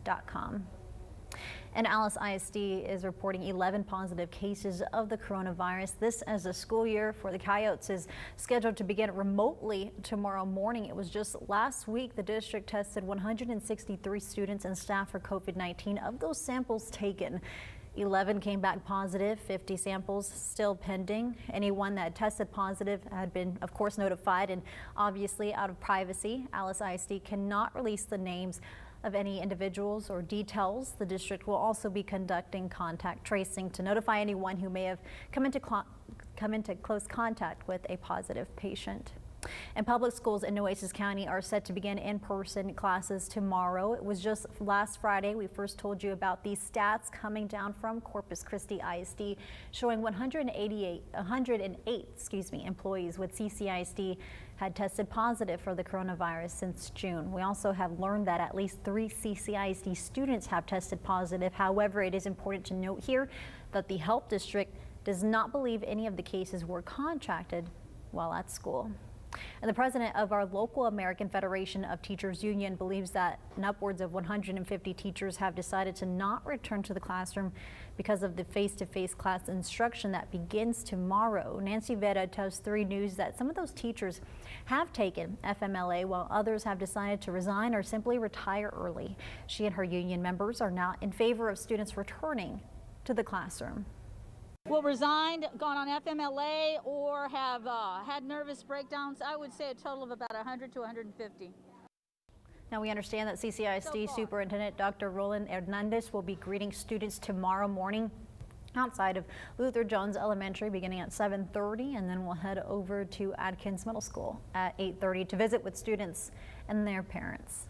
ISD.com. And Alice ISD is reporting 11 positive cases of the coronavirus. This as the school year for the Coyotes is scheduled to begin remotely tomorrow morning. It was just last week the district tested 163 students and staff for COVID-19. Of those samples taken, 11 came back positive, 50 samples still pending. Anyone that tested positive had been, of course, notified, and obviously out of privacy, Alice ISD cannot release the names of any individuals or details. The district will also be conducting contact tracing to notify anyone who may have come into close contact with a positive patient. And public schools in Nueces County are set to begin in-person classes tomorrow. It was just last Friday we first told you about these stats coming down from Corpus Christi ISD showing 108 employees with CCISD had tested positive for the coronavirus since June. We also have learned that at least 3 CCISD students have tested positive. However, it is important to note here that the health district does not believe any of the cases were contracted while at school. And the president of our local American Federation of Teachers Union believes that upwards of 150 teachers have decided to not return to the classroom because of the face-to-face class instruction that begins tomorrow. Nancy Vera tells 3 News that some of those teachers have taken FMLA while others have decided to resign or simply retire early. She and her union members are not in favor of students returning to the classroom. Well, resigned, gone on FMLA, or have had nervous breakdowns. I would say a total of about 100 to 150. Now we understand that CCISD Superintendent Dr. Roland Hernandez will be greeting students tomorrow morning outside of Luther Jones Elementary beginning at 7:30, and then we'll head over to Adkins Middle School at 8:30 to visit with students and their parents.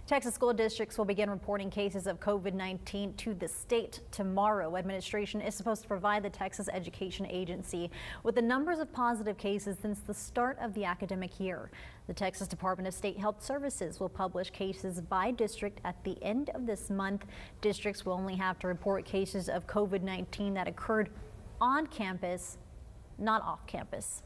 Texas school districts will begin reporting cases of COVID-19 to the state tomorrow. Administration is supposed to provide the Texas Education Agency with the numbers of positive cases since the start of the academic year. The Texas Department of State Health Services will publish cases by district at the end of this month. Districts will only have to report cases of COVID-19 that occurred on campus, not off campus.